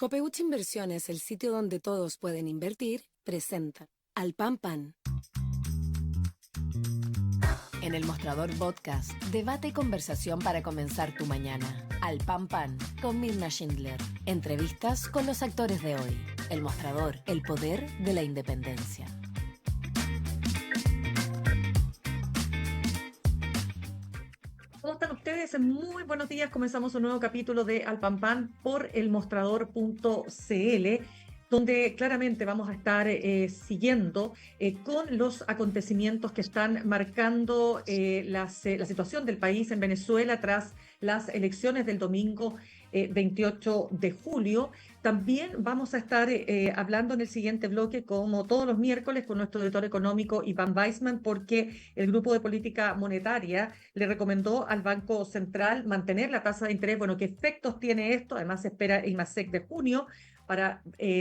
Copeuch Inversiones, el sitio donde todos pueden invertir, presenta Al Pan Pan. En el Mostrador Podcast, debate y conversación para comenzar tu mañana. Al Pan Pan, con Mirna Schindler. Entrevistas con los actores de hoy. El Mostrador, el poder de la independencia. ¿Cómo están ustedes? Muy buenos días. Comenzamos un nuevo capítulo de Al Pan Pan por elmostrador.cl, donde claramente vamos a estar siguiendo con los acontecimientos que están marcando la situación del país en Venezuela tras las elecciones del domingo 28 de julio. También vamos a estar hablando en el siguiente bloque, como todos los miércoles, con nuestro editor económico Iván Weissman, porque el Grupo de Política Monetaria le recomendó al Banco Central mantener la tasa de interés. Bueno, ¿qué efectos tiene esto? Además, se espera el IMASEC de junio.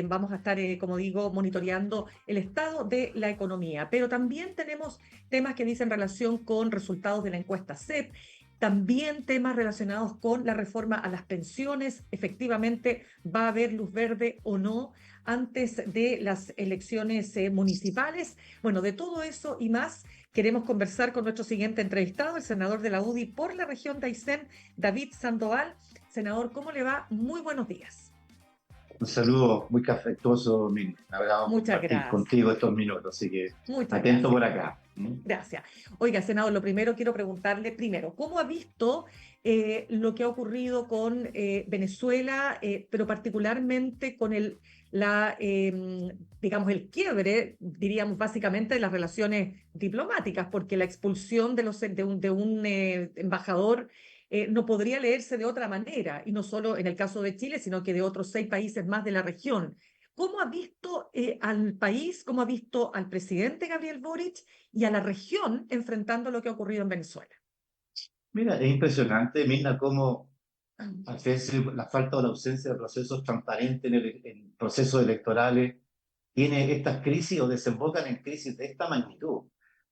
Vamos a estar, como digo, monitoreando el estado de la economía. Pero también tenemos temas que dicen relación con resultados de la encuesta CEP. También temas relacionados con la reforma a las pensiones. Efectivamente, ¿va a haber luz verde o no antes de las elecciones municipales? Bueno, de todo eso y más queremos conversar con nuestro siguiente entrevistado, el senador de la UDI por la región de Aysén, David Sandoval. Senador, ¿cómo le va? Muy buenos días. Un saludo muy afectuoso, Min. Hablado Muchas compartir gracias. contigo estos minutos, así que Muchas atento gracias. por acá. Gracias. Oiga, senador, lo primero quiero preguntarle, ¿cómo ha visto lo que ha ocurrido con Venezuela, pero particularmente con digamos, el quiebre, diríamos básicamente, de las relaciones diplomáticas, porque la expulsión de un embajador no podría leerse de otra manera, y no solo en el caso de Chile, sino que de otros 6 países más de la región? ¿Cómo ha visto al país, cómo ha visto al presidente Gabriel Boric y a la región enfrentando lo que ha ocurrido en Venezuela? Mira, es impresionante, Mirna, cómo a veces la falta o la ausencia de procesos transparentes en procesos electorales tiene estas crisis o desembocan en crisis de esta magnitud.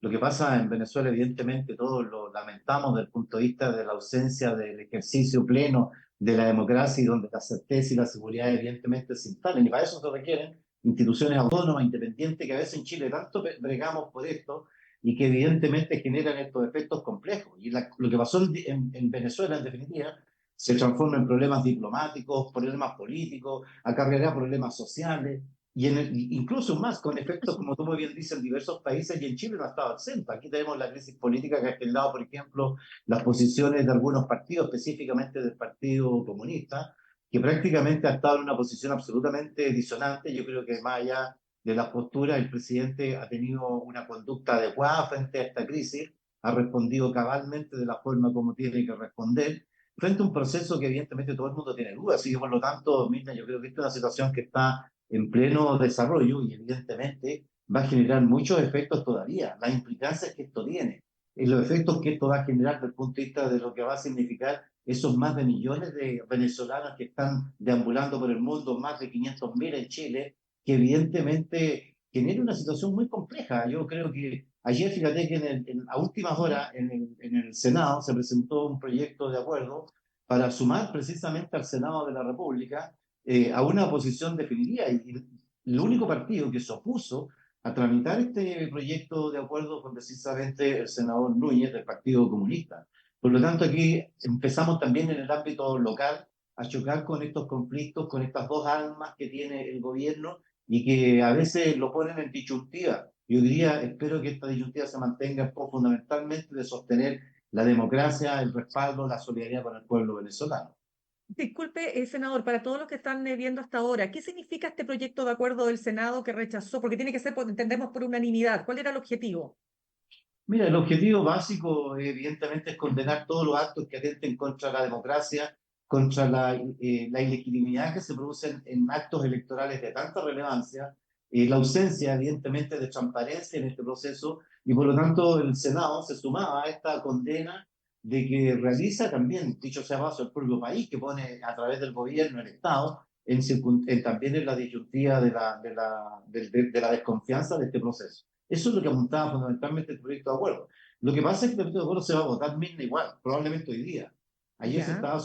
Lo que pasa en Venezuela, evidentemente, todos lo lamentamos desde el punto de vista de la ausencia del ejercicio pleno de la democracia y donde la certeza y la seguridad evidentemente se instalen. Y para eso se requieren instituciones autónomas, independientes, que a veces en Chile tanto bregamos por esto y que evidentemente generan estos efectos complejos. Y lo que pasó en Venezuela, en definitiva, se transforma en problemas diplomáticos, problemas políticos, acarreará problemas sociales, incluso más con efectos, como tú muy bien dices, en diversos países, y en Chile no ha estado exento. Aquí tenemos la crisis política que ha generado, por ejemplo, las posiciones de algunos partidos, específicamente del Partido Comunista, que prácticamente ha estado en una posición absolutamente disonante. Yo creo que más allá de las posturas, el presidente ha tenido una conducta adecuada frente a esta crisis, ha respondido cabalmente de la forma como tiene que responder, frente a un proceso que evidentemente todo el mundo tiene dudas. Así que, por lo tanto, Mirna, yo creo que esta es una situación que está en pleno desarrollo y evidentemente va a generar muchos efectos todavía. Las implicancias que esto tiene, y los efectos que esto va a generar desde el punto de vista de lo que va a significar esos más de millones de venezolanos que están deambulando por el mundo, más de 500.000 en Chile, que evidentemente genera una situación muy compleja. Yo creo que ayer, fíjate que a últimas horas en el Senado se presentó un proyecto de acuerdo para sumar precisamente al Senado de la República a una oposición definitiva. Y el único partido que se opuso a tramitar este proyecto de acuerdo con precisamente el senador Núñez del Partido Comunista. Por lo tanto, aquí empezamos también en el ámbito local a chocar con estos conflictos, con estas dos armas que tiene el gobierno y que a veces lo ponen en disyuntiva. Yo diría, espero que esta disyuntiva se mantenga en pos fundamentalmente de sostener la democracia, el respaldo, la solidaridad con el pueblo venezolano. Disculpe, senador, para todos los que están viendo hasta ahora, ¿qué significa este proyecto de acuerdo del Senado que rechazó? Porque tiene que ser, entendemos, por unanimidad. ¿Cuál era el objetivo? Mira, el objetivo básico, evidentemente, es condenar todos los actos que atenten contra la democracia, contra la ilegitimidad que se producen en actos electorales de tanta relevancia, la ausencia, evidentemente, de transparencia en este proceso, y por lo tanto el Senado se sumaba a esta condena de que realiza también, dicho sea paso, el propio país, que pone a través del gobierno, el Estado, también en la disyuntiva de la desconfianza de este proceso. Eso es lo que apuntaba fundamentalmente el proyecto de acuerdo. Lo que pasa es que el proyecto de acuerdo se va a votar mismo igual, probablemente hoy día. Ayer se estaba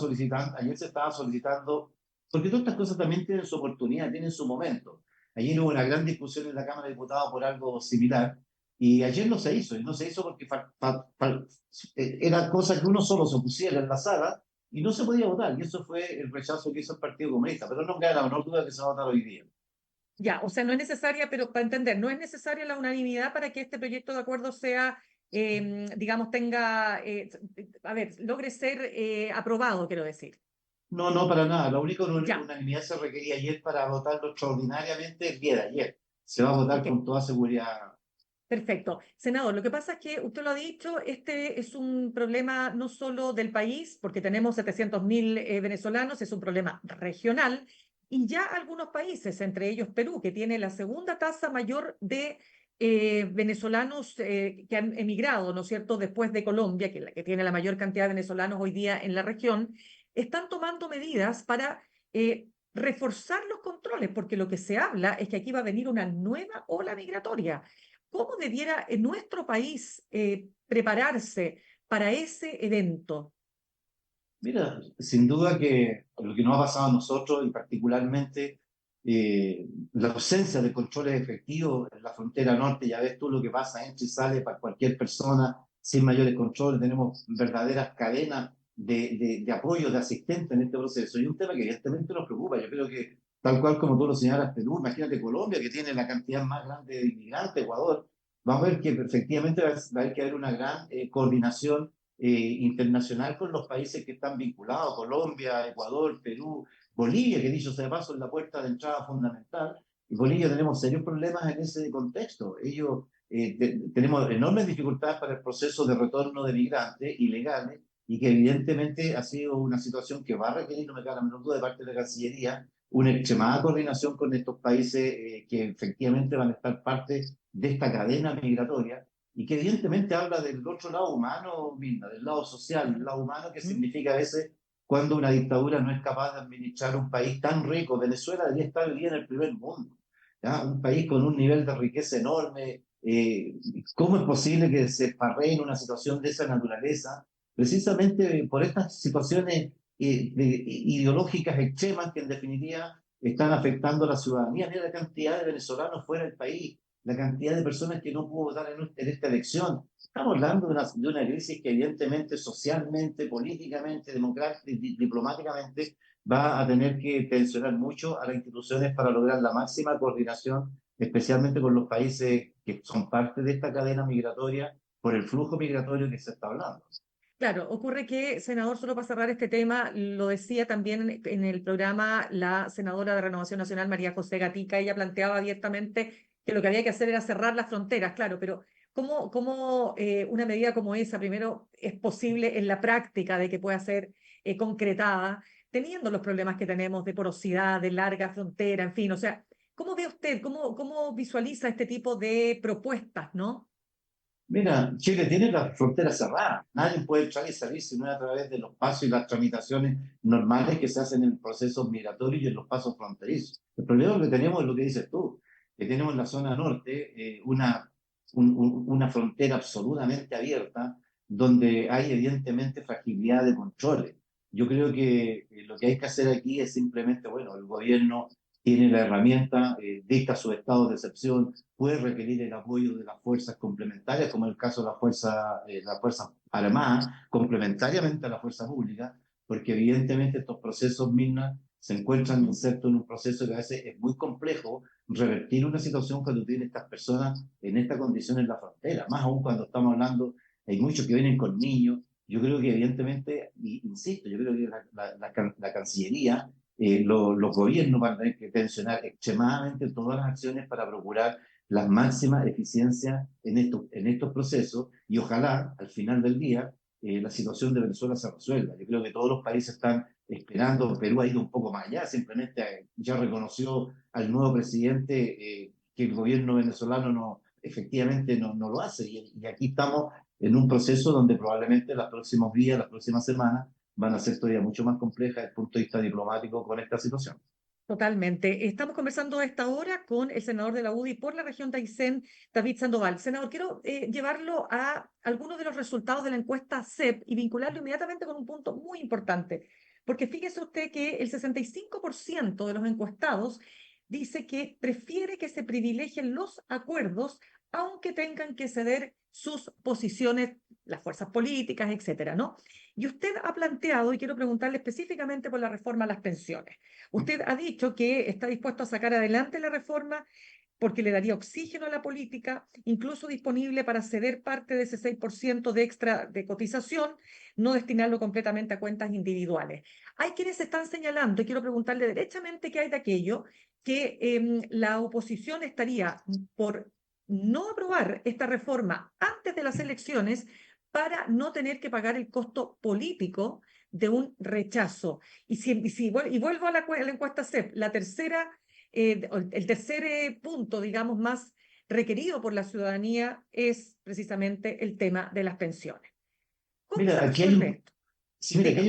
solicitando porque todas estas cosas también tienen su oportunidad, tienen su momento. Ayer hubo una gran discusión en la Cámara de Diputados por algo similar, y ayer no se hizo, y no se hizo porque era cosa que uno solo se pusiera en la sala y no se podía votar, y eso fue el rechazo que hizo el Partido Comunista, pero no queda la menor duda que se va a votar hoy día. Ya, o sea, no es necesaria, pero para entender, no es necesaria la unanimidad para que este proyecto de acuerdo sea, digamos, tenga, a ver, logre ser aprobado, quiero decir. No, no, para nada. La única Ya, unanimidad se requería ayer para votarlo extraordinariamente el día de ayer. Se va a votar ok. con toda seguridad. Perfecto. Senador, lo que pasa es que usted lo ha dicho, este es un problema no solo del país, porque tenemos 700.000 venezolanos, es un problema regional, y ya algunos países, entre ellos Perú, que tiene la segunda tasa mayor de venezolanos que han emigrado, ¿no es cierto?, después de Colombia, que es la que tiene la mayor cantidad de venezolanos hoy día en la región, están tomando medidas para reforzar los controles, porque lo que se habla es que aquí va a venir una nueva ola migratoria. ¿Cómo debiera en nuestro país prepararse para ese evento? Mira, sin duda que lo que nos ha pasado a nosotros y particularmente la ausencia de controles efectivos en la frontera norte, ya ves tú lo que pasa, entra y sale para cualquier persona sin mayores controles, tenemos verdaderas cadenas de apoyo, de asistentes en este proceso. Y un tema que evidentemente nos preocupa, yo creo que tal cual como tú lo señalas, Perú, imagínate Colombia, que tiene la cantidad más grande de inmigrantes, Ecuador, vamos a ver que efectivamente va a haber que haber una gran coordinación internacional con los países que están vinculados, Colombia, Ecuador, Perú, Bolivia, que dicho sea de paso es la puerta de entrada fundamental. Y Bolivia tenemos serios problemas en ese contexto. Ellos tenemos enormes dificultades para el proceso de retorno de migrantes ilegales y que evidentemente ha sido una situación que va a requerir, no me cabe la menor duda, de parte de la Cancillería, una extremada coordinación con estos países que efectivamente van a estar parte de esta cadena migratoria y que evidentemente habla del otro lado humano, Mirna, del lado social, del lado humano, que ¿Mm? significa a veces cuando una dictadura no es capaz de administrar un país tan rico. Venezuela debería estar hoy día en el primer mundo, ¿ya? Un país con un nivel de riqueza enorme. ¿Cómo es posible que se farree en una situación de esa naturaleza? Precisamente por estas situaciones ideológicas extremas que en definitiva están afectando a la ciudadanía. Mira la cantidad de venezolanos fuera del país, la cantidad de personas que no pudo votar en esta elección. Estamos hablando de una crisis que evidentemente socialmente, políticamente, diplomáticamente va a tener que tensionar mucho a las instituciones para lograr la máxima coordinación, especialmente con los países que son parte de esta cadena migratoria por el flujo migratorio que se está hablando. Claro, ocurre que, senador, solo para cerrar este tema, lo decía también en el programa la senadora de Renovación Nacional, María José Gatica, ella planteaba abiertamente que lo que había que hacer era cerrar las fronteras, claro, pero ¿cómo una medida como esa, primero, es posible en la práctica de que pueda ser concretada, teniendo los problemas que tenemos de porosidad, de larga frontera, en fin, o sea, ¿cómo ve usted, cómo visualiza este tipo de propuestas, ¿no? Mira, Chile tiene la frontera cerrada. Nadie puede entrar y salir si no es a través de los pasos y las tramitaciones normales que se hacen en procesos migratorios y en los pasos fronterizos. El problema que tenemos es lo que dices tú, que tenemos en la zona norte una frontera absolutamente abierta donde hay evidentemente fragilidad de controles. Yo creo que lo que hay que hacer aquí es simplemente, bueno, el gobierno tiene la herramienta, dicta su estado de excepción, puede requerir el apoyo de las fuerzas complementarias, como es el caso de la fuerza armada, complementariamente a la fuerza pública, porque evidentemente estos procesos, Mirna, se encuentran Ujú. insertos en un proceso que a veces es muy complejo revertir una situación cuando tiene estas personas en esta condición en la frontera, más aún cuando estamos hablando, hay muchos que vienen con niños. Yo creo que evidentemente, insisto, yo creo que la Cancillería, los gobiernos van a tener que tensionar extremadamente todas las acciones para procurar la máxima eficiencia en estos procesos y ojalá al final del día la situación de Venezuela se resuelva. Yo creo que todos los países están esperando, Perú ha ido un poco más allá, simplemente ya reconoció al nuevo presidente que el gobierno venezolano efectivamente no lo hace y aquí estamos en un proceso donde probablemente los próximos días, las próximas semanas van a ser todavía mucho más complejas desde el punto de vista diplomático con esta situación. Totalmente. Estamos conversando a esta hora con el senador de la UDI por la región de Aysén, David Sandoval. Senador, quiero llevarlo a algunos de los resultados de la encuesta CEP y vincularlo inmediatamente con un punto muy importante. Porque fíjese usted que el 65% de los encuestados dice que prefiere que se privilegien los acuerdos, aunque tengan que ceder sus posiciones, las fuerzas políticas, etcétera, ¿no? Y usted ha planteado, y quiero preguntarle específicamente por la reforma a las pensiones. Usted ha dicho que está dispuesto a sacar adelante la reforma porque le daría oxígeno a la política, incluso disponible para ceder parte de ese 6% de extra de cotización, no destinarlo completamente a cuentas individuales. Hay quienes están señalando, y quiero preguntarle derechamente qué hay de aquello, que la oposición estaría por no aprobar esta reforma antes de las elecciones para no tener que pagar el costo político de un rechazo. Y vuelvo a la encuesta CEP, la tercera el tercer punto, digamos, más requerido por la ciudadanía es precisamente el tema de las pensiones. ¿Cómo se Mira, resuelve esto? sí, mira, Dígame.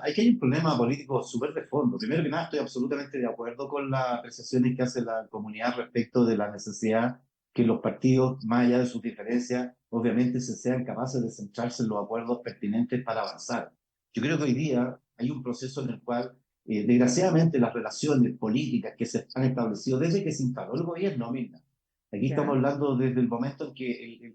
aquí hay un problema político súper de fondo. Primero que nada, estoy absolutamente de acuerdo con las apreciaciones que hace la comunidad respecto de la necesidad que los partidos, más allá de sus diferencias, obviamente se sean capaces de centrarse en los acuerdos pertinentes para avanzar. Yo creo que hoy día hay un proceso en el cual, desgraciadamente, las relaciones políticas que se han establecido desde que se instaló el gobierno, mira, aquí estamos ¿Ya? hablando desde el momento en que,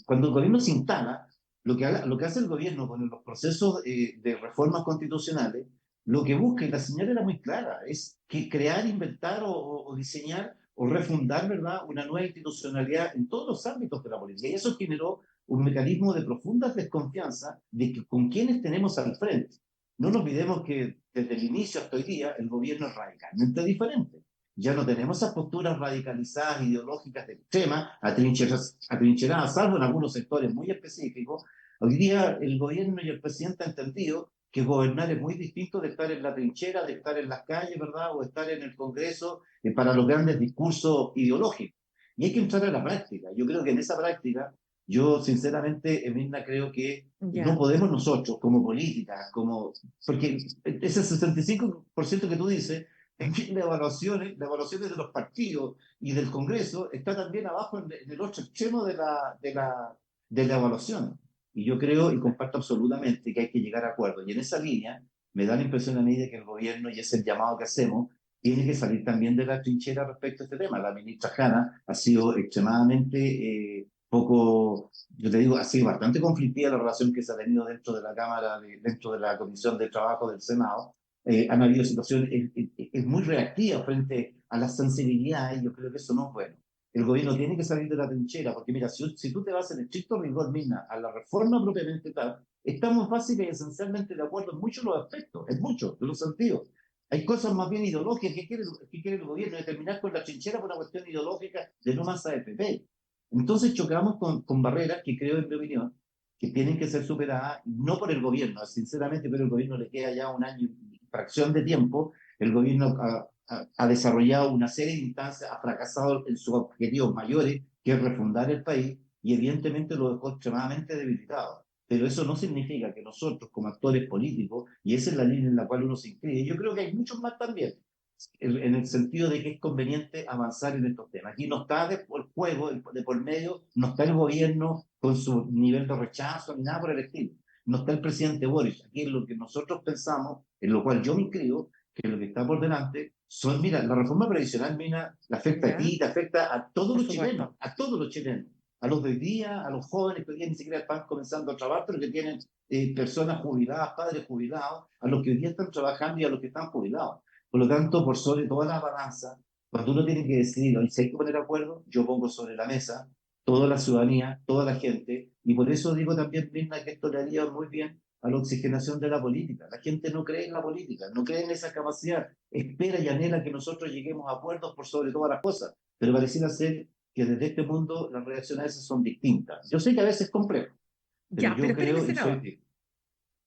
cuando el gobierno se instala, lo que hace el gobierno con los procesos de reformas constitucionales, lo que busca, y la señal era muy clara, es que crear, inventar o diseñar o refundar, ¿verdad?, una nueva institucionalidad en todos los ámbitos de la política. Y eso generó un mecanismo de profunda desconfianza de que con quienes tenemos al frente. No nos olvidemos que desde el inicio hasta hoy día el gobierno es radicalmente diferente. Ya no tenemos esas posturas radicalizadas, ideológicas de extrema, atrincheradas, salvo en algunos sectores muy específicos. Hoy día el gobierno y el presidente han entendido que gobernar es muy distinto de estar en la trinchera, de estar en las calles, ¿verdad? O estar en el Congreso para los grandes discursos ideológicos. Y hay que entrar a la práctica. Yo creo que en esa práctica, yo sinceramente, Mirna, creo que no Ya. podemos nosotros como políticas, porque ese 65% que tú dices, en fin, las evaluaciones de los partidos y del Congreso está también abajo en el otro extremo de la evaluación. Y yo creo y comparto absolutamente que hay que llegar a acuerdos. Y en esa línea me da la impresión a mí de que el gobierno, y es el llamado que hacemos, tiene que salir también de la trinchera respecto a este tema. La ministra Hanna ha sido extremadamente poco, yo te digo, ha sido bastante conflictiva la relación que se ha tenido dentro de la Cámara, dentro de la Comisión de Trabajo del Senado. Han habido situaciones, es muy reactiva frente a las sensibilidades, y yo creo que eso no es bueno. El gobierno tiene que salir de la trinchera, porque mira, si tú te vas en estricto rigor, Mina, a la reforma propiamente tal, estamos básicamente y esencialmente de acuerdo en muchos de los aspectos, en muchos de los sentidos. Hay cosas más bien ideológicas que quiere el gobierno, de terminar con la trinchera por una cuestión ideológica de no más AFP. Entonces chocamos con barreras que creo, en mi opinión, que tienen que ser superadas, no por el gobierno, sinceramente, pero el gobierno le queda ya un año y fracción de tiempo. El gobierno ha desarrollado una serie de instancias, ha fracasado en sus objetivos mayores, que es refundar el país, y evidentemente lo dejó extremadamente debilitado. Pero eso no significa que nosotros, como actores políticos, y esa es la línea en la cual uno se inscribe, yo creo que hay muchos más también, en el sentido de que es conveniente avanzar en estos temas. Aquí no está el juego, de por medio, no está el gobierno con su nivel de rechazo ni nada por el estilo. No está el presidente Boris. Aquí es lo que nosotros pensamos, en lo cual yo me inscribo, que lo que está por delante son, mira, la reforma previsional, mira, le afecta a ¿Ya? ti, te afecta a todos Por los chilenos, supuesto. a todos los chilenos, a los de hoy día, a los jóvenes que hoy día ni siquiera están comenzando a trabajar, pero que tienen personas jubiladas, padres jubilados, a los que hoy día están trabajando y a los que están jubilados. Por lo tanto, por sobre toda la balanza, cuando uno tiene que decidir, y si hay que poner acuerdo, yo pongo sobre la mesa toda la ciudadanía, toda la gente, y por eso digo también, Mirna, que esto le haría muy bien a la oxigenación de la política. La gente no cree en la política, no cree en esa capacidad, espera y anhela que nosotros lleguemos a acuerdos por sobre todas las cosas, pero pareciera ser que desde este mundo las reacciones a veces son distintas. Yo sé que a veces es complejo, pero Ya, pero yo espéreme, creo y senador. soy...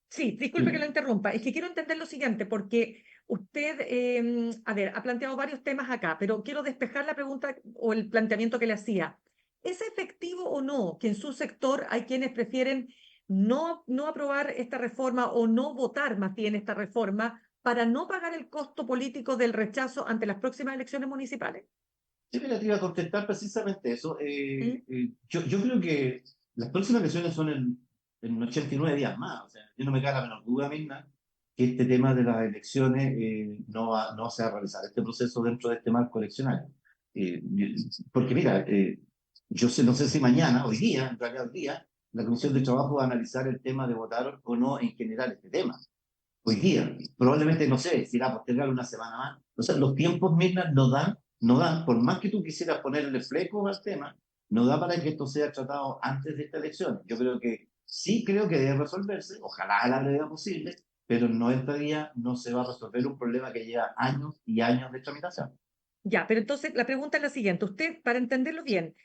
Sí, disculpe que lo Dime. interrumpa. Es que quiero entender lo siguiente, porque usted, a ver, ha planteado varios temas acá, pero quiero despejar la pregunta o el planteamiento que le hacía. ¿Es efectivo o no que en su sector hay quienes prefieren no aprobar esta reforma o no votar más bien esta reforma para no pagar el costo político del rechazo ante las próximas elecciones municipales? Sí, mira, te iba a contestar precisamente eso. ¿Mm? Yo creo que las próximas elecciones son en 89 días más. O sea, yo no me cae la menor duda, Mirna, que este tema de las elecciones no se va a realizar este proceso dentro de este marco eleccionario. Porque mira, no sé si mañana, hoy día, en realidad hoy día, la Comisión de Trabajo va a analizar el tema de votar o no en general este tema. Hoy día, probablemente, no sé, si irá a postergar una semana más. O sea, los tiempos, Mirna, no dan, por más que tú quisieras ponerle fleco al tema, no da para que esto sea tratado antes de esta elección. Yo creo que debe resolverse, ojalá a la brevedad posible, pero no esta día no se va a resolver un problema que lleva años y años de tramitación. Ya, pero entonces la pregunta es la siguiente. Usted, para entenderlo bien,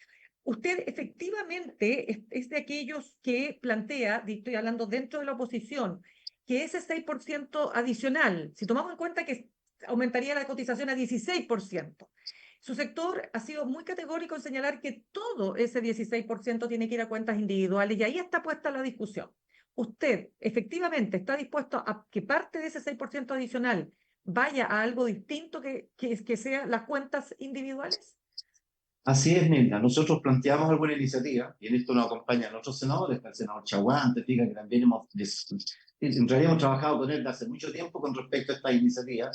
usted efectivamente es de aquellos que plantea, estoy hablando dentro de la oposición, que ese 6% adicional, si tomamos en cuenta que aumentaría la cotización a 16%, su sector ha sido muy categórico en señalar que todo ese 16% tiene que ir a cuentas individuales y ahí está puesta la discusión. ¿Usted efectivamente está dispuesto a que parte de ese 6% adicional vaya a algo distinto que sea las cuentas individuales? Así es, Nilda. Nosotros planteamos alguna iniciativa, y en esto nos acompañan otros senadores, está el senador Chaguán, te fijas que también en realidad hemos trabajado con él desde hace mucho tiempo con respecto a esta iniciativa,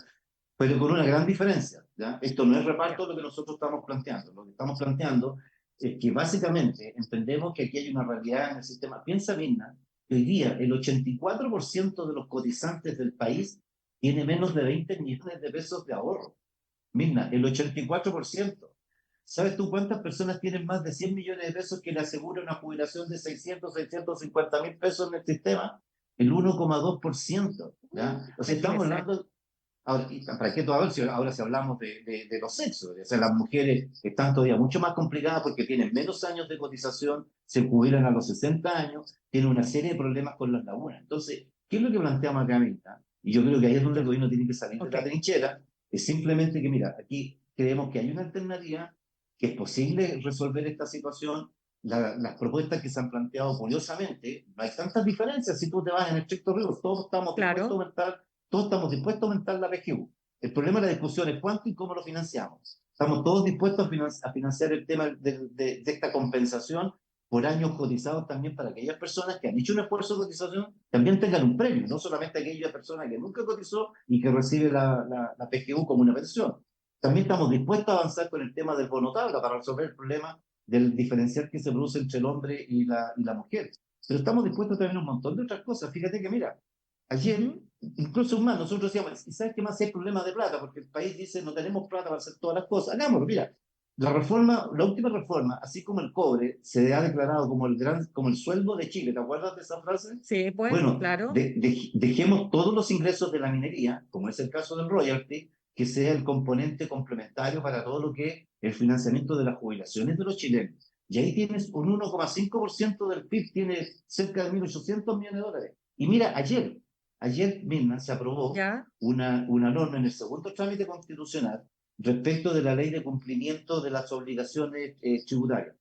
pero con una gran diferencia, ¿ya? Esto no es reparto lo que nosotros estamos planteando. Lo que estamos planteando es que básicamente entendemos que aquí hay una realidad en el sistema. Piensa, Mirna, que hoy día el 84% de los cotizantes del país tiene menos de 20 millones de pesos de ahorro. Mirna, el 84%. ¿Sabes tú cuántas personas tienen más de 100 millones de pesos que le asegura una jubilación de 650 mil pesos en el sistema? El 1,2%. ¿Ya? O sea, estamos Imagínese. hablando. Ahora, ¿para qué todavía si hablamos de los sexos? O sea, las mujeres están todavía mucho más complicadas porque tienen menos años de cotización, se jubilan a los 60 años, tienen una serie de problemas con las lagunas. Entonces, ¿qué es lo que planteamos acá, Mirta? Y yo creo que ahí es donde el Ya, gobierno tiene que salir de ok, la trinchera, es simplemente que, mira, aquí creemos que hay una alternativa, que es posible resolver esta situación. Las propuestas que se han planteado, curiosamente, no hay tantas diferencias si tú te vas en estricto rigor, claro, todos estamos dispuestos a aumentar la PGU. El problema de la discusión es cuánto y cómo lo financiamos. Estamos todos dispuestos a financiar el tema de esta compensación por años cotizados también para aquellas personas que han hecho un esfuerzo de cotización, también tengan un premio, no solamente aquella persona que nunca cotizó y que recibe la PGU como una pensión. También estamos dispuestos a avanzar con el tema del bono tabla para resolver el problema del diferencial que se produce entre el hombre y la mujer. Pero estamos dispuestos también a un montón de otras cosas. Fíjate que, mira, ayer, ujú, incluso más, nosotros decíamos, ¿y sabes qué más hay problema de plata? Porque el país dice, no tenemos plata para hacer todas las cosas. Hagámoslo, mira. La última reforma, así como el cobre, se ha declarado como el sueldo de Chile. ¿Te acuerdas de esa frase? sí, pues, Bueno, claro, dejemos todos los ingresos de la minería, como es el caso del royalty, que sea el componente complementario para todo lo que es el financiamiento de las jubilaciones de los chilenos. Y ahí tienes un 1,5% del PIB, tiene cerca de 1.800 millones de dólares. Y mira, ayer misma se aprobó ya, una norma en el segundo trámite constitucional respecto de la ley de cumplimiento de las obligaciones tributarias.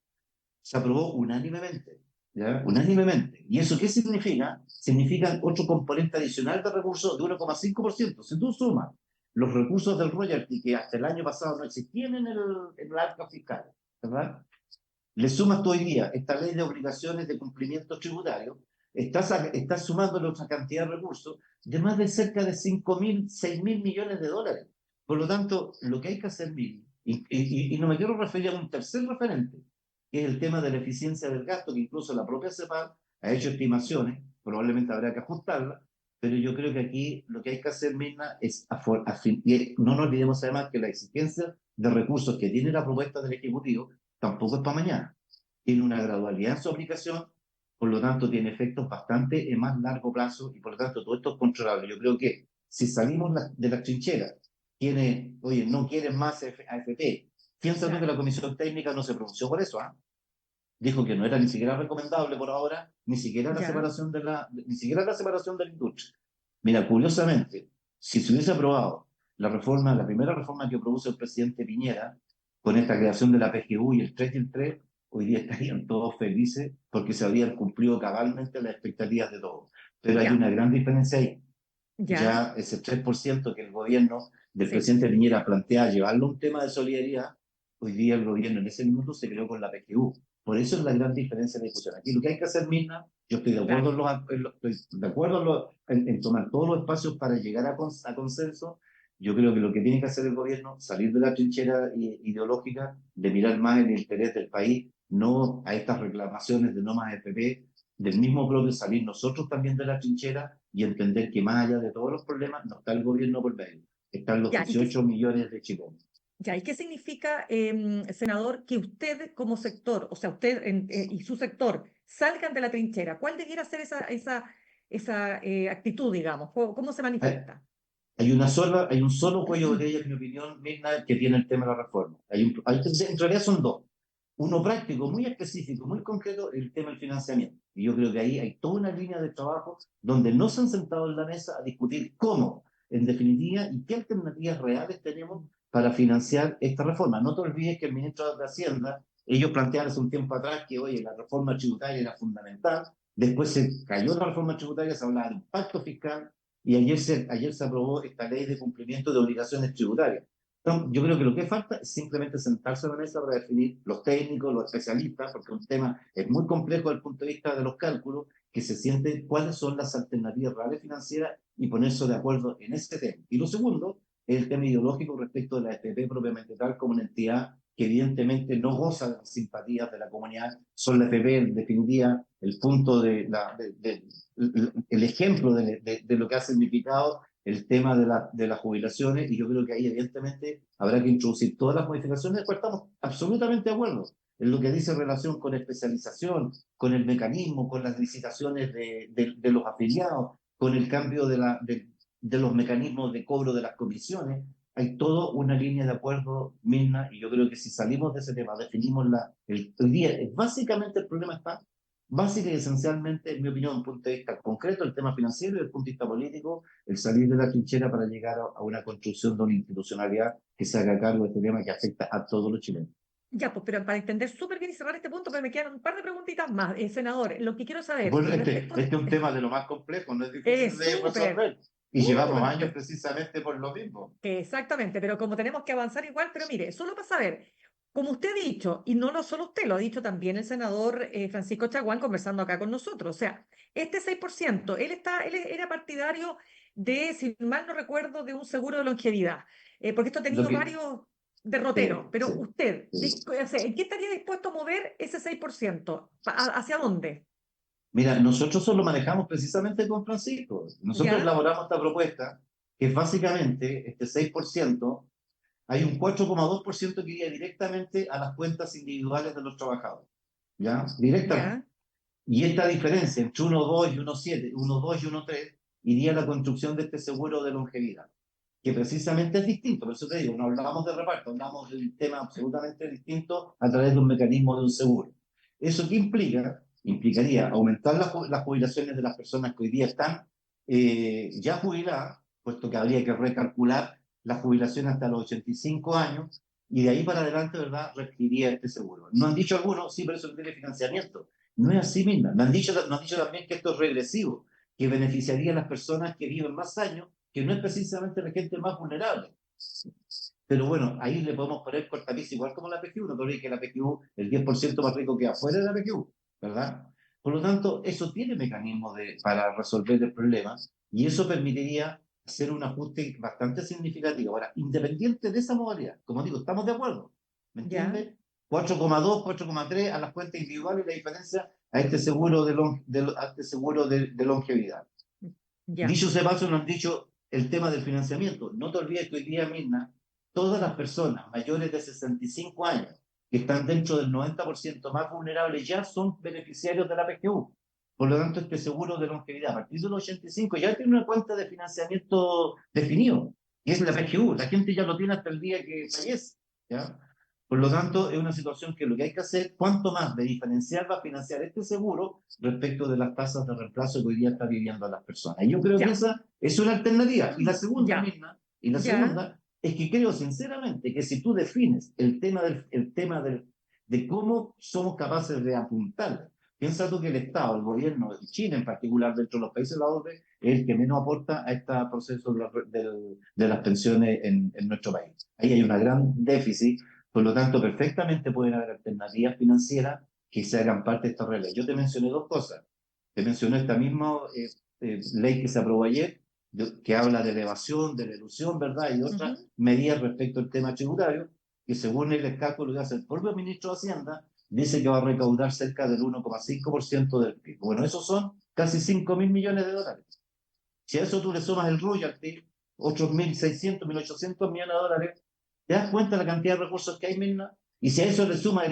Se aprobó unánimemente, ¿ya? Unánimemente. ¿Y eso qué significa? Significa otro componente adicional de recursos de 1,5%. Si tú sumas los recursos del royalty que hasta el año pasado no existían en el arca fiscal, ¿verdad? Le sumas tú hoy día esta ley de obligaciones de cumplimiento tributario, estás sumándole otra cantidad de recursos de más de cerca de 5.000, 6.000 millones de dólares. Por lo tanto, lo que hay que hacer, y no me quiero referir a un tercer referente, que es el tema de la eficiencia del gasto, que incluso la propia CEPAL ha hecho estimaciones, probablemente habrá que ajustarlas, pero yo creo que aquí lo que hay que hacer, Mirna, y no nos olvidemos además que la exigencia de recursos que tiene la propuesta del Ejecutivo tampoco es para mañana. Tiene una gradualidad en su aplicación, por lo tanto tiene efectos bastante en más largo plazo y por lo tanto todo esto es controlable. Yo creo que si salimos de la trinchera, oye, no quieren más AFP, piensa tú que claro, la comisión técnica no se pronunció por eso, ¿ah? Dijo que no era ni siquiera recomendable por ahora, ya, ni siquiera la separación de la industria. Mira, curiosamente, si se hubiese aprobado la primera reforma que propuso el presidente Piñera, con esta creación de la PGU y el 3 y el 3, hoy día estarían todos felices porque se habrían cumplido cabalmente las expectativas de todos. Pero hay ya, una gran diferencia ahí. ya, Ya ese 3% que el gobierno del sí. presidente Piñera plantea llevarlo a un tema de solidaridad, hoy día el gobierno en ese minuto se creó con la PGU. Por eso es la gran diferencia de discusión. Aquí lo que hay que hacer, Mirna, yo estoy de acuerdo, estoy de acuerdo en tomar todos los espacios para llegar a consenso. Yo creo que lo que tiene que hacer el gobierno, salir de la trinchera ideológica, de mirar más el interés del país, no a estas reclamaciones de no más FP, del mismo propio salir nosotros también de la trinchera y entender que más allá de todos los problemas no está el gobierno por medio, están los Ya, 18 millones de chilenos. ya, ¿y qué significa, senador, que usted como sector, o sea, usted y su sector salgan de la trinchera? ¿Cuál debiera ser esa actitud, digamos? ¿Cómo se Hay, manifiesta? hay un solo cuello de botella, en mi opinión, Mirna, que tiene el tema de la reforma. En realidad son dos. Uno práctico, muy específico, muy concreto, el tema del financiamiento. Y yo creo que ahí hay toda una línea de trabajo donde no se han sentado en la mesa a discutir cómo, en definitiva, y qué alternativas reales tenemos para financiar esta reforma. No te olvides que el ministro de Hacienda, ellos plantearon hace un tiempo atrás que, oye, la reforma tributaria era fundamental, después se cayó la reforma tributaria, se hablaba de un pacto fiscal, y ayer se aprobó esta ley de cumplimiento de obligaciones tributarias. Entonces, yo creo que lo que falta es simplemente sentarse a la mesa para definir los técnicos, los especialistas, porque un tema es muy complejo desde el punto de vista de los cálculos, que se sienten cuáles son las alternativas reales financieras y ponerse de acuerdo en ese tema. Y lo segundo es el tema ideológico respecto de la FP propiamente tal como una entidad que evidentemente no goza de las simpatías de la comunidad. Son la FP, en definitiva, el punto el ejemplo de lo que ha significado el tema de las jubilaciones, y yo creo que ahí evidentemente habrá que introducir todas las modificaciones, de las cuales estamos absolutamente de acuerdo en lo que dice en relación con especialización, con el mecanismo, con las licitaciones de los afiliados, con el cambio de los mecanismos de cobro de las comisiones. Hay toda una línea de acuerdo, Mirna, y yo creo que si salimos de ese tema, definimos hoy día, básicamente el problema está básica y esencialmente, en mi opinión, desde un punto de vista concreto, el tema financiero y desde el punto de vista político, el salir de la trinchera para llegar a una construcción de una institucionalidad que se haga cargo de este tema que afecta a todos los chilenos. Ya, pues, pero para entender súper bien y cerrar este punto, pues me quedan un par de preguntitas más. Senador, lo que quiero saber Bueno, respecto este es un tema de lo más complejo, no es difícil es de súper, resolver. Y llevamos bueno, años precisamente por lo mismo. exactamente, pero como tenemos que avanzar igual, pero mire, solo para saber, como usted ha dicho, y no lo solo usted, lo ha dicho también el senador Francisco Chaguán conversando acá con nosotros, o sea, este 6%, él era partidario de, si mal no recuerdo, de un seguro de longevidad, porque esto ha Lo tenido que, varios sí, derroteros, pero sí, usted, sí. o sea, ¿en qué estaría dispuesto a mover ese 6%? ¿Hacia dónde? Mira, nosotros solo manejamos precisamente con Francisco. Nosotros ¿Ya? elaboramos esta propuesta, que es básicamente este 6%. Hay un 4,2% que iría directamente a las cuentas individuales de los trabajadores, ¿ya? Directamente. ¿Ya? Y esta diferencia entre 1,2 y 1,7, 1,2 y 1,3, iría a la construcción de este seguro de longevidad, que precisamente es distinto. Por eso te digo, no hablamos de reparto, hablamos de un tema absolutamente distinto a través de un mecanismo de un seguro. ¿Eso qué implica? Implicaría aumentar las jubilaciones de las personas que hoy día están ya jubiladas, puesto que habría que recalcular la jubilación hasta los 85 años, y de ahí para adelante, ¿verdad?, requeriría este seguro. No han dicho algunos, sí, pero eso no tiene financiamiento. No es así misma. Nos han dicho también que esto es regresivo, que beneficiaría a las personas que viven más años, que no es precisamente la gente más vulnerable. Pero bueno, ahí le podemos poner cortapisa igual como la PGU, no te que la PGU, el 10% más rico que afuera de la PGU, ¿verdad? Por lo tanto, eso tiene mecanismos para resolver el problema y eso permitiría hacer un ajuste bastante significativo. Ahora, independiente de esa modalidad, como digo, estamos de acuerdo, ¿me ¿Ya? entiendes? 4,2, 4,3 a las cuentas individuales y la diferencia a este seguro de longevidad. ¿Ya? Dicho sea paso, nos han dicho el tema del financiamiento. No te olvides que hoy día, Mirna, todas las personas mayores de 65 años que están dentro del 90% más vulnerables ya son beneficiarios de la PGU. Por lo tanto, este seguro de longevidad a partir de los 85 ya tiene una cuenta de financiamiento definido, y es la PGU. La gente ya lo tiene hasta el día que fallece, ¿ya? Por lo tanto, es una situación que lo que hay que hacer, cuanto más de diferenciar va a financiar este seguro respecto de las tasas de reemplazo que hoy día está viviendo las personas. Y yo creo que ¿Ya? esa es una alternativa. Y la segunda ¿Ya? misma, y la ¿Ya? segunda es que creo sinceramente que si tú defines de cómo somos capaces de apuntar, piensa tú que el Estado, el gobierno, China en particular, dentro de los países de la OCDE, es el que menos aporta a este proceso de las pensiones en nuestro país. Ahí hay un gran déficit. Por lo tanto, perfectamente pueden haber alternativas financieras que se hagan parte de esta regla. Yo te mencioné dos cosas. Te mencioné esta misma ley que se aprobó ayer, que habla de la evasión, de la elusión, ¿verdad? Y otras medidas respecto al tema tributario, que según el cálculo que hace el propio ministro de Hacienda, dice que va a recaudar cerca del 1,5% del PIB. Bueno, esos son casi 5.000 millones de dólares. Si a eso tú le sumas el royalty, otros 1.600, 1.800 millones de dólares, ¿te das cuenta de la cantidad de recursos que hay, Mirna? Y si a eso le suma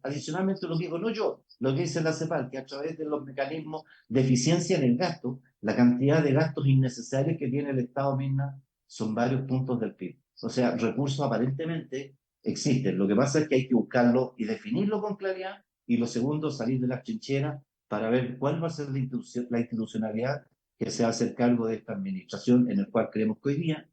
adicionalmente lo que digo, no yo, lo que dice la CEPAL, que a través de los mecanismos de eficiencia en el gasto, la cantidad de gastos innecesarios que tiene el Estado, Mirna, son varios puntos del PIB. O sea, recursos aparentemente existen. Lo que pasa es que hay que buscarlo y definirlo con claridad. Y lo segundo, salir de las trincheras para ver cuál va a ser la institucionalidad que se hace cargo de esta administración, en el cual creemos que hoy día,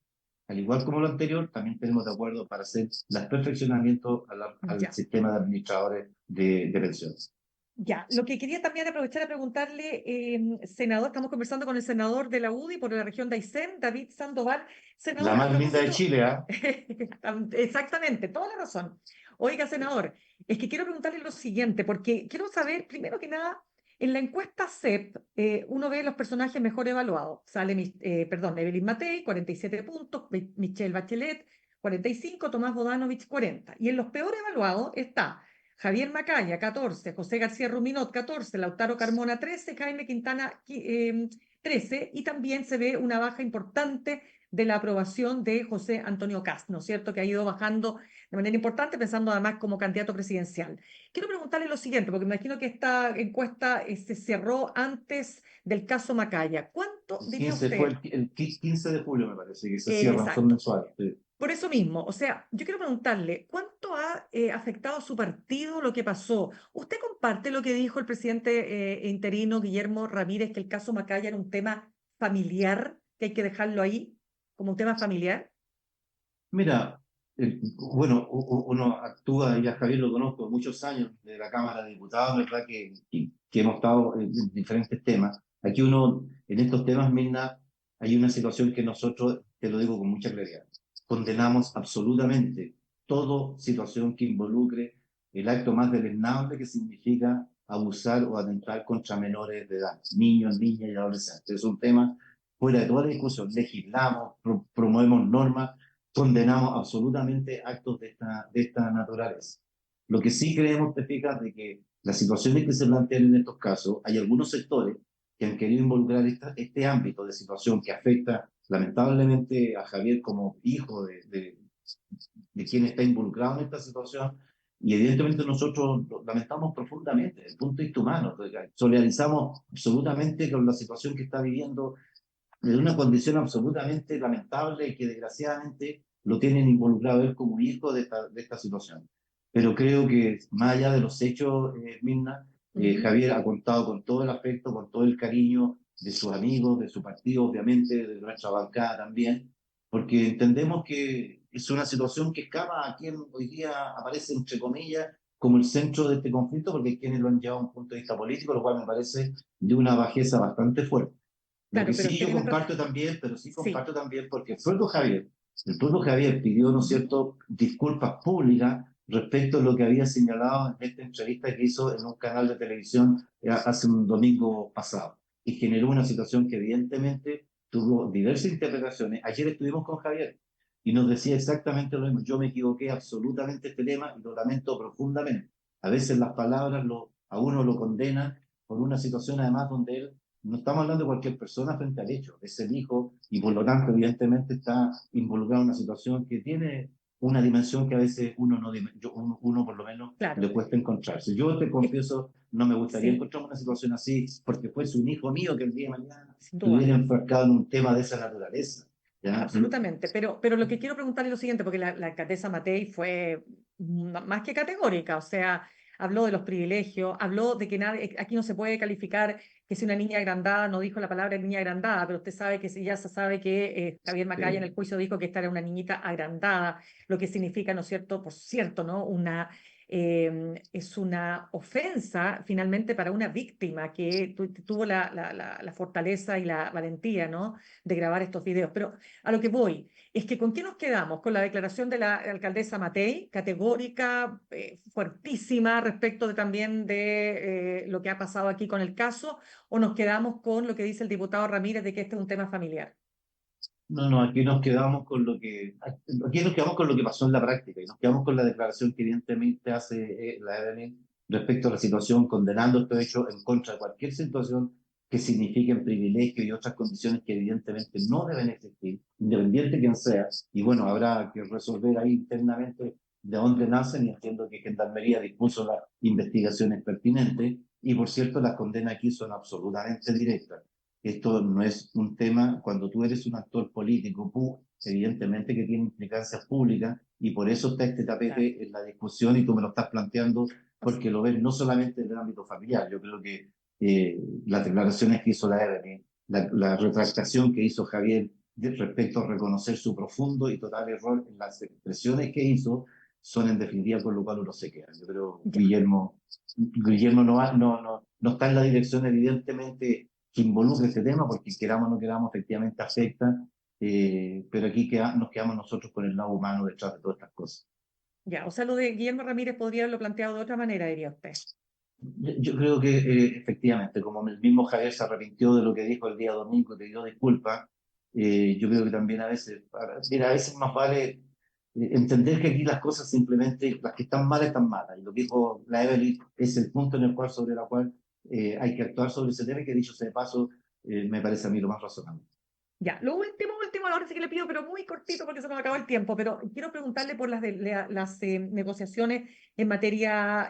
al igual como lo anterior, también tenemos de acuerdo para hacer los perfeccionamientos al sistema de administradores de pensiones. Ya, lo que quería también aprovechar a preguntarle, senador, estamos conversando con el senador de la UDI por la región de Aysén, David Sandoval. Senador, la más linda de Chile, ¿eh? Exactamente, toda la razón. Oiga, senador, es que quiero preguntarle lo siguiente, porque quiero saber, primero que nada, en la encuesta CEP, uno ve los personajes mejor evaluados. Sale, Evelyn Matei, 47 puntos, Michelle Bachelet, 45, Tomás Bodanovich, 40. Y en los peor evaluados está Javier Macaya, 14, José García Ruminot, 14, Lautaro Carmona, 13, Jaime Quintana, 13, y también se ve una baja importante de la aprobación de José Antonio Kast, ¿no es cierto?, que ha ido bajando de manera importante, pensando además como candidato presidencial. Quiero preguntarle lo siguiente, porque me imagino que esta encuesta se cerró antes del caso Macaya. ¿Cuánto diría usted? Fue el 15 de julio, me parece, que se cierran, son mensuales. Sí. Por eso mismo, o sea, yo quiero preguntarle, ¿cuánto ha afectado a su partido lo que pasó? ¿Usted comparte lo que dijo el presidente interino Guillermo Ramírez, que el caso Macaya era un tema familiar, que hay que dejarlo ahí como un tema familiar? Mira, bueno, uno actúa, ya Javier lo conozco, muchos años de la Cámara de Diputados, ¿verdad? Que hemos estado en diferentes temas. Aquí uno, en estos temas, Mirna, hay una situación que nosotros, te lo digo con mucha claridad, condenamos absolutamente toda situación que involucre el acto más deleznable que significa abusar o atentar contra menores de edad, niños, niñas y adolescentes. Es un tema fuera de toda discusión. Legislamos, promovemos normas, condenamos absolutamente actos de esta naturaleza. Lo que sí creemos, te fijas, de que las situaciones que se plantean en estos casos, hay algunos sectores que han querido involucrar este ámbito de situación que afecta lamentablemente a Javier como hijo de quien está involucrado en esta situación, y evidentemente nosotros lo lamentamos profundamente desde el punto de vista humano, solidarizamos absolutamente con la situación que está viviendo de una condición absolutamente lamentable y que desgraciadamente lo tienen involucrado él como hijo de esta situación. Pero creo que más allá de los hechos, Mirna, Javier ha contado con todo el afecto, con todo el cariño de sus amigos, de su partido, obviamente, de nuestra bancada también, porque entendemos que es una situación que escapa a quien hoy día aparece, entre comillas, como el centro de este conflicto, porque hay quienes lo han llevado a un punto de vista político, lo cual me parece de una bajeza bastante fuerte. Lo que sí yo comparto también, pero sí comparto también, porque el propio Javier pidió, ¿no es cierto?, disculpas públicas respecto a lo que había señalado en esta entrevista que hizo en un canal de televisión hace un domingo pasado, y generó una situación que evidentemente tuvo diversas interpretaciones. Ayer estuvimos con Javier y nos decía exactamente lo mismo. Yo me equivoqué absolutamente en este tema y lo lamento profundamente. A veces las palabras a uno lo condenan por una situación además donde él, no estamos hablando de cualquier persona frente al hecho, es el hijo y por lo tanto evidentemente está involucrado en una situación que tiene una dimensión que a veces uno por lo menos le cuesta encontrarse. Yo te confieso, no me gustaría encontrarme una situación así porque fuese un hijo mío que el día de mañana estuviera enfrascado en un tema de esa naturaleza. ¿Ya? Absolutamente, pero lo que quiero preguntarle es lo siguiente, porque la alcaldesa Matei fue más que categórica, o sea, habló de los privilegios, habló de que aquí no se puede calificar que si una niña agrandada, no dijo la palabra niña agrandada, pero usted sabe que ya se sabe que Javier Macaya en el juicio dijo que esta era una niñita agrandada, lo que significa, ¿no es cierto?, por cierto, ¿no?, es una ofensa finalmente para una víctima que tuvo la fortaleza y la valentía, ¿no?, de grabar estos videos. Pero a lo que voy, es que ¿con qué nos quedamos? Con la declaración de la alcaldesa Matei, categórica, fuertísima respecto también de lo que ha pasado aquí con el caso, o nos quedamos con lo que dice el diputado Ramírez de que este es un tema familiar. No, no, aquí nos quedamos con lo que pasó en la práctica y nos quedamos con la declaración que evidentemente hace la Evelyn respecto a la situación, condenando estos hechos en contra de cualquier situación que signifiquen privilegios y otras condiciones que evidentemente no deben existir, independiente de quién sea. Y bueno, habrá que resolver ahí internamente de dónde nacen y entiendo que Gendarmería dispuso las investigaciones pertinentes y por cierto las condenas aquí son absolutamente directas. Esto no es un tema, cuando tú eres un actor político, evidentemente que tiene implicancias públicas y por eso está este tapete en la discusión y tú me lo estás planteando porque lo ves no solamente en el ámbito familiar. Yo creo que las declaraciones que hizo la Evelyn, la retractación que hizo Javier respecto a reconocer su profundo y total error en las expresiones que hizo son en definitiva con lo cual uno se queda. Yo creo que Guillermo no está en la dirección evidentemente que involucre este tema, porque queramos o no queramos, efectivamente afecta, pero aquí nos quedamos nosotros con el lado humano detrás de todas estas cosas. Ya, o sea, lo de Guillermo Ramírez podría haberlo planteado de otra manera, diría usted. Yo creo que efectivamente, como el mismo Javier se arrepintió de lo que dijo el día domingo y te dio disculpas, yo creo que también a veces más vale entender que aquí las cosas simplemente, las que están malas. Y lo que dijo la Evelyn es el punto sobre la cual hay que actuar sobre ese tema y que dicho sea de paso, me parece a mí lo más razonable. Ya, lo último, ahora sí que le pido, pero muy cortito porque se nos acabó el tiempo, pero quiero preguntarle por las negociaciones en materia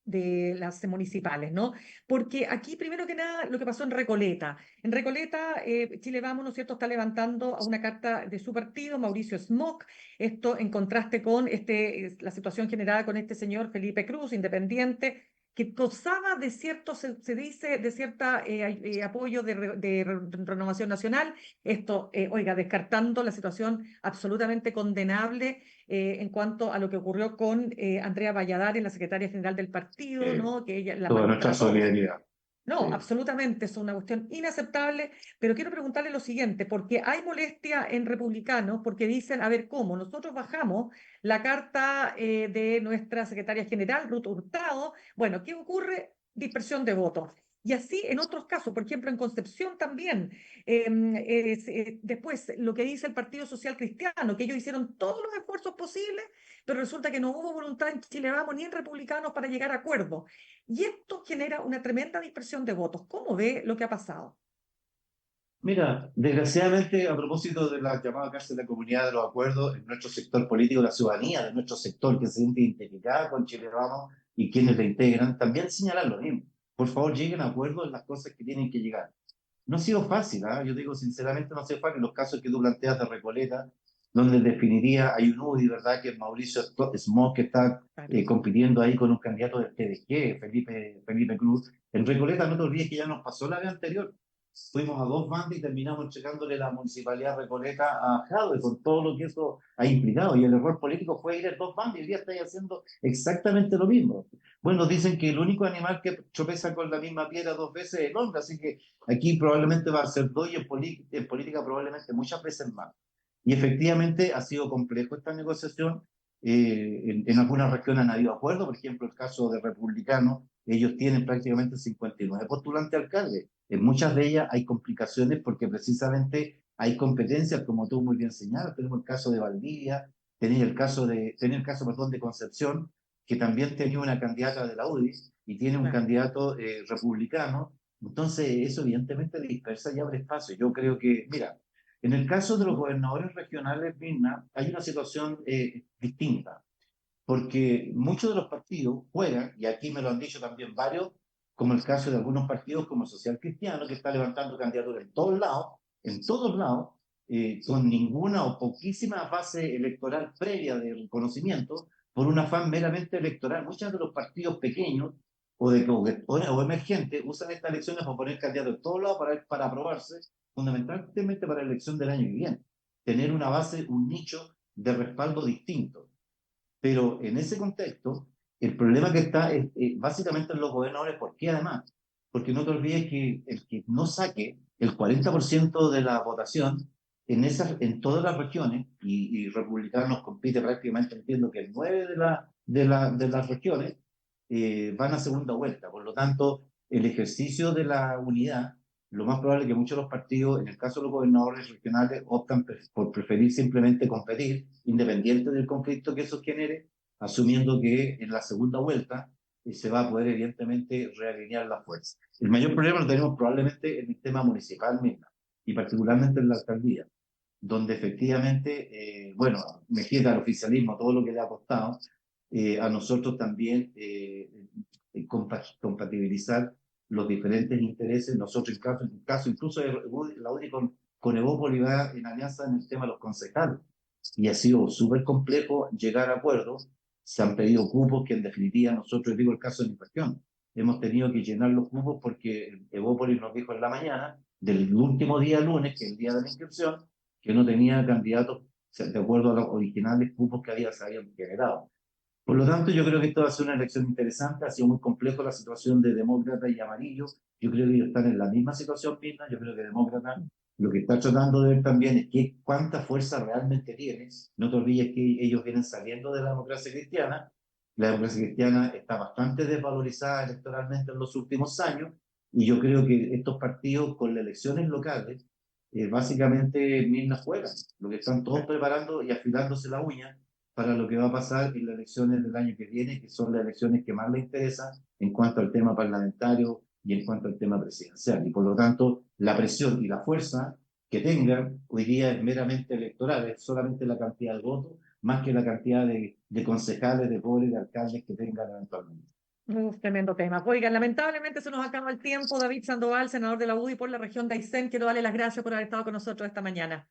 de las municipales, ¿no? Porque aquí, primero que nada, lo que pasó en Recoleta. En Recoleta, Chile Vamos, ¿no es cierto?, está levantando a una carta de su partido, Mauricio Smok, esto en contraste con la situación generada con este señor Felipe Cruz, independiente, que gozaba de cierto, se dice, de cierta apoyo de Renovación Nacional. Esto, oiga, descartando la situación absolutamente condenable en cuanto a lo que ocurrió con Andrea Valladares, la secretaria general del partido, ¿no? Que ella la Toda nuestra maltrató. solidaridad. No, Sí. absolutamente, es una cuestión inaceptable, pero quiero preguntarle lo siguiente, porque hay molestia en republicanos, porque dicen, a ver, ¿cómo? Nosotros bajamos la carta de nuestra secretaria general, Ruth Hurtado, bueno, ¿qué ocurre? Dispersión de votos. Y así en otros casos, por ejemplo, en Concepción también. Después, lo que dice el Partido Social Cristiano, que ellos hicieron todos los esfuerzos posibles, pero resulta que no hubo voluntad en Chile Vamos ni en republicanos para llegar a acuerdos. Y esto genera una tremenda dispersión de votos. ¿Cómo ve lo que ha pasado? Mira, desgraciadamente, a propósito de la llamada cárcel de la comunidad de los acuerdos, en nuestro sector político, la ciudadanía de nuestro sector que se siente identificada con Chile Vamos y quienes la integran, también señalan lo mismo. Por favor, lleguen a acuerdos en las cosas que tienen que llegar. No ha sido fácil, ¿eh? Yo digo sinceramente, no ha sido fácil. Los casos que tú planteas de Recoleta, donde en definiría hay un UDI, ¿verdad? Que es Mauricio Smok, que está compitiendo ahí con un candidato del TDG, Felipe Cruz. En Recoleta, no te olvides que ya nos pasó la vez anterior. Fuimos a dos bandas y terminamos entregándole la municipalidad Recoleta a Jadwe con todo lo que eso ha implicado. Y el error político fue ir a dos bandas y hoy día estáis haciendo exactamente lo mismo. Bueno, dicen que el único animal que tropeza con la misma piedra dos veces es el hombre, así que aquí probablemente va a ser dos y en política probablemente muchas veces más. Y efectivamente ha sido complejo esta negociación. En algunas regiones han habido acuerdos, por ejemplo, el caso de Republicanos, ellos tienen prácticamente 59 postulantes alcaldes. En muchas de ellas hay complicaciones porque precisamente hay competencias, como tú muy bien señalas. Tenemos el caso de Valdivia, tenía el caso de Concepción, que también tenía una candidata de la UDI y tiene un candidato republicano. Entonces, eso evidentemente dispersa y abre espacio. Yo creo que, mira, en el caso de los gobernadores regionales, Mirna, hay una situación distinta, porque muchos de los partidos juegan, y aquí me lo han dicho también varios, como el caso de algunos partidos como Social Cristiano, que está levantando candidaturas en todos lados, con ninguna o poquísima base electoral previa de conocimiento, por un afán meramente electoral. Muchos de los partidos pequeños o emergentes usan estas elecciones para poner candidatos en todos lados para aprobarse, fundamentalmente para la elección del año que viene. Tener una base, un nicho de respaldo distinto. Pero en ese contexto, el problema que está es básicamente en los gobernadores. ¿Por qué además? Porque no te olvides que el que no saque el 40% de la votación en todas las regiones, y Republicanos compite prácticamente, entiendo que en 9 de las regiones, van a segunda vuelta. Por lo tanto, el ejercicio de la unidad, lo más probable es que muchos de los partidos, en el caso de los gobernadores regionales, optan por preferir simplemente competir, independiente del conflicto que eso genere, asumiendo que en la segunda vuelta se va a poder evidentemente realinear la fuerza. El mayor problema lo tenemos probablemente en el tema municipal mismo, y particularmente en la alcaldía, donde efectivamente, bueno, Mejía al oficialismo todo lo que le ha costado, a nosotros también compatibilizar los diferentes intereses. Nosotros, en caso incluso de la UDI con Evópoli va en alianza en el tema de los concejales, y ha sido súper complejo llegar a acuerdos. Se han pedido cupos que en definitiva nosotros, digo el caso de mi región, hemos tenido que llenar los cupos porque Evópoli nos dijo en la mañana del último día lunes, que es el día de la inscripción, que no tenía candidatos de acuerdo a los originales cupos que se habían generado. Por lo tanto, yo creo que esto va a ser una elección interesante. Ha sido muy complejo la situación de demócrata y amarillo. Yo creo que ellos están en la misma situación misma. Yo creo que demócrata lo que está tratando de ver también es cuánta fuerza realmente tiene. No te olvides que ellos vienen saliendo de la democracia cristiana. La democracia cristiana está bastante desvalorizada electoralmente en los últimos años, y yo creo que estos partidos con las elecciones locales, básicamente Mirna juega. Lo que están todos preparando y afilándose la uña para lo que va a pasar en las elecciones del año que viene, que son las elecciones que más les interesan en cuanto al tema parlamentario y en cuanto al tema presidencial. Y por lo tanto, la presión y la fuerza que tengan hoy día es meramente electoral, es solamente la cantidad de votos, más que la cantidad de concejales, de pobres, de alcaldes que tengan eventualmente. Tremendo tema. Oigan, lamentablemente se nos acaba el tiempo. David Sandoval, senador de la UDI por la región de Aysén, quiero darle las gracias por haber estado con nosotros esta mañana.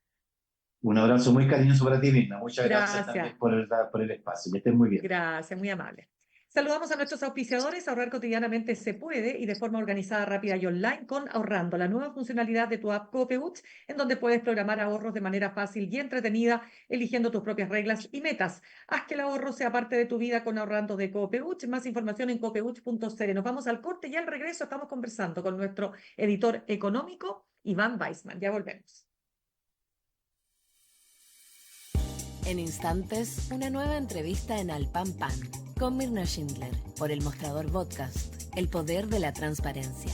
Un abrazo muy cariñoso para ti, Mirna. Muchas gracias Gracias. también por el espacio. Que estés muy bien. Gracias, muy amable. Saludamos a nuestros auspiciadores. Ahorrar cotidianamente se puede y de forma organizada, rápida y online con Ahorrando, la nueva funcionalidad de tu app Copeuch, en donde puedes programar ahorros de manera fácil y entretenida, eligiendo tus propias reglas y metas. Haz que el ahorro sea parte de tu vida con Ahorrando de Copeuch. Más información en copeuch.cl. Nos vamos al corte y al regreso estamos conversando con nuestro editor económico, Iván Weissman. Ya volvemos. En instantes, una nueva entrevista en Al Pan Pan con Mirna Schindler por El Mostrador Podcast, el poder de la transparencia.